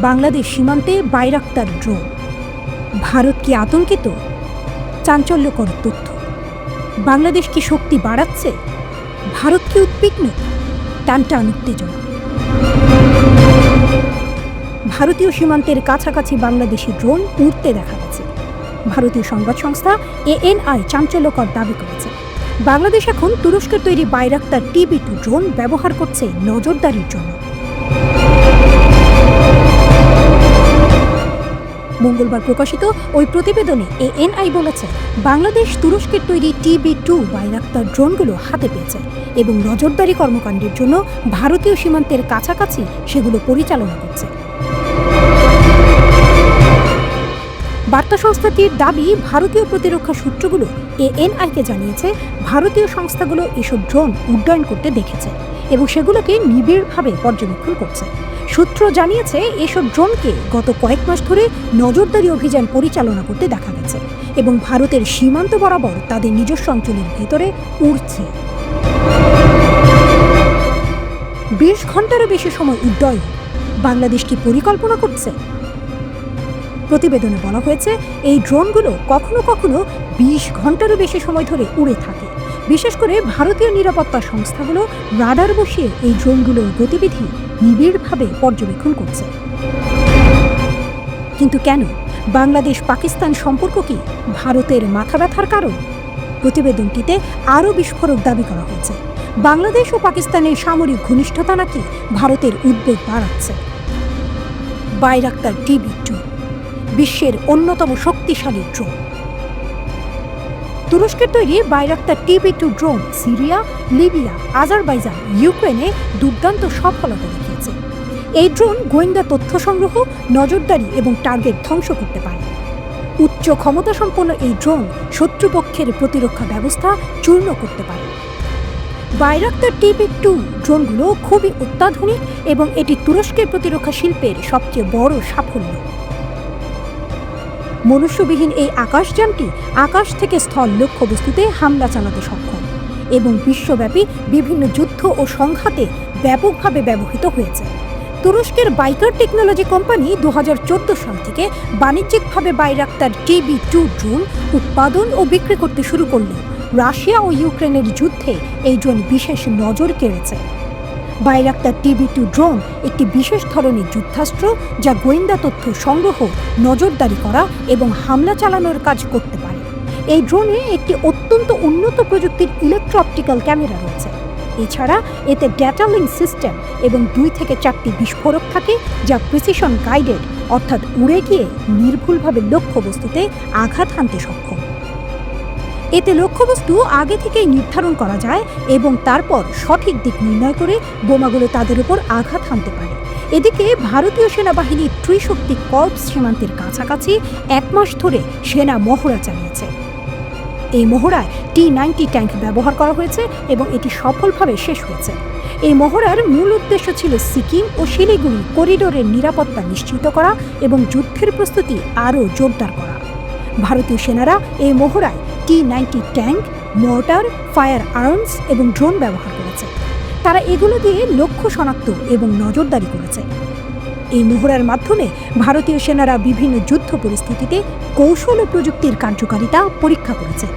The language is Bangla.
বাংলাদেশ সীমান্তে বাইরাক্তার ড্রোন। ভারত কি আতঙ্কিত? চাঞ্চল্যকর তথ্য। বাংলাদেশ কি শক্তি বাড়াচ্ছে? ভারত কি উদ্বিগ্ন? টানটান উত্তেজনা। ভারতীয় সীমান্তের কাছাকাছি বাংলাদেশি ড্রোন উড়তে দেখা গেছে। ভারতীয় সংবাদ সংস্থা ANI চাঞ্চল্যকর দাবি করেছে, বাংলাদেশ এখন তুরস্কের তৈরি বাইরাক্তার TB2 ড্রোন ব্যবহার করছে নজরদারির জন্য। মঙ্গলবার প্রকাশিত ওই প্রতিবেদনে ANI বলেছে, বাংলাদেশ তুরস্কের তৈরি TB2 বাইরাক্তার ড্রোনগুলো হাতে পেয়েছে এবং নজরদারি কর্মকাণ্ডের জন্য ভারতীয় সীমান্তের কাছাকাছি সেগুলো পরিচালনা করছে। বার্তা সংস্থাটির দাবি, ভারতীয় প্রতিরক্ষা সূত্রগুলো ANI-কে জানিয়েছে ভারতীয় সংস্থাগুলো এসব ড্রোন উড্ডয়ন করতে দেখেছে এবং সেগুলোকে নিবিড়ভাবে পর্যবেক্ষণ করছে। সূত্র জানিয়েছে, এসব ড্রোনকে গত কয়েক মাস ধরে নজরদারি অভিযান পরিচালনা করতে দেখা গেছে এবং ভারতের সীমান্ত বরাবর তাদের নিজস্ব অঞ্চলের ভেতরে উড়ছে। 20 ঘন্টারও বেশি সময় উড্ডয়ন। বাংলাদেশ কি পরিকল্পনা করছে? প্রতিবেদনে বলা হয়েছে, এই ড্রোনগুলো কখনো কখনো 20 ঘন্টারও বেশি সময় ধরে উড়ে থাকে। বিশেষ করে ভারতীয় নিরাপত্তা সংস্থাগুলো রাডার বসিয়ে এই ড্রোনগুলোর গতিবিধি নিবিড়ভাবে পর্যবেক্ষণ করছে। কিন্তু কেন? বাংলাদেশ পাকিস্তান সম্পর্ক কি ভারতের মাথা ব্যথার কারণ? প্রতিবেদনটিতে আরও বিস্ফোরক দাবি করা হয়েছে, বাংলাদেশ ও পাকিস্তানের সামরিক ঘনিষ্ঠতা নাকি ভারতের উদ্বেগ বাড়াচ্ছে। বাইরাক্তার TB2 বিশ্বের অন্যতম শক্তিশালী ড্রোন। তুরস্কের তৈরি Bayraktar TB2 drone Syria, Libya, Azerbaijan, ইউক্রেনে দুর্দান্ত সফলতা দেখিয়েছে। এই ড্রোন গোয়েন্দা তথ্য সংগ্রহ, নজরদারি এবং টার্গেট ধ্বংস করতে পারে। উচ্চ ক্ষমতাসম্পন্ন এই ড্রোন শত্রুপক্ষের প্রতিরক্ষা ব্যবস্থা চূর্ণ করতে পারে। বাইরাক্তার TB2 ড্রোনগুলো খুবই অত্যাধুনিক এবং এটি তুরস্কের প্রতিরক্ষা শিল্পের সবচেয়ে বড় সাফল্য। মনুষ্যবিহীন এই আকাশযানটি আকাশ থেকে স্থল লক্ষ্যবস্তুতে হামলা চালাতে সক্ষম এবং বিশ্বব্যাপী বিভিন্ন যুদ্ধ ও সংঘাতে ব্যাপকভাবে ব্যবহৃত হয়েছে। তুরস্কের বাইকার টেকনোলজি কোম্পানি 2014 সাল থেকে বাণিজ্যিকভাবে বাইরাক্তার TB2 ড্রোন উৎপাদন ও বিক্রি করতে শুরু করলেও রাশিয়া ও ইউক্রেনের যুদ্ধে এই ড্রোন বিশেষ নজর কেড়েছে। বাইরাক্তার TB2 ড্রোন একটি বিশেষ ধরনের যুদ্ধাস্ত্র যা গোয়েন্দা তথ্য সংগ্রহ, নজরদারি করা এবং হামলা চালানোর কাজ করতে পারে। এই ড্রোনে একটি অত্যন্ত উন্নত প্রযুক্তির ইলেকট্রো অপটিক্যাল ক্যামেরা রয়েছে। এছাড়া এতে ডেটা লিঙ্ক সিস্টেম এবং 2 থেকে 4টি বিস্ফোরক থাকে যা প্রিসিশন গাইডেড, অর্থাৎ উড়ে গিয়ে নির্ভুলভাবে লক্ষ্যবস্তুতে আঘাত হানতে সক্ষম। এতে লক্ষ্যবস্তু আগে থেকেই নির্ধারণ করা যায় এবং তারপর সঠিক দিক নির্ণয় করে বোমাগুলো তাদের উপর আঘাত হানতে পারে। এদিকে ভারতীয় সেনাবাহিনী ত্রিশক্তি কর্পস সীমান্তের কাছাকাছি 1 মাস ধরে সেনা মহড়া চালিয়েছে। এই মহড়ায় T-90 ট্যাঙ্ক ব্যবহার করা হয়েছে এবং এটি সফলভাবে শেষ হয়েছে। এই মহড়ার মূল উদ্দেশ্য ছিল সিকিম ও শিলিগুড়ি করিডোরের নিরাপত্তা নিশ্চিত করা এবং যুদ্ধের প্রস্তুতি আরও জোরদার করা। ভারতীয় সেনারা এই মহড়ায় T-90 tank, mortar, fire arms এবং ড্রোন ব্যবহার করেছে। তারা এগুলো দিয়ে লক্ষ্য শনাক্ত এবং নজরদারি করেছে। এই মহড়ার মাধ্যমে ভারতীয় সেনারা বিভিন্ন যুদ্ধ পরিস্থিতিতে কৌশল ও প্রযুক্তির কার্যকারিতা পরীক্ষা করেছে।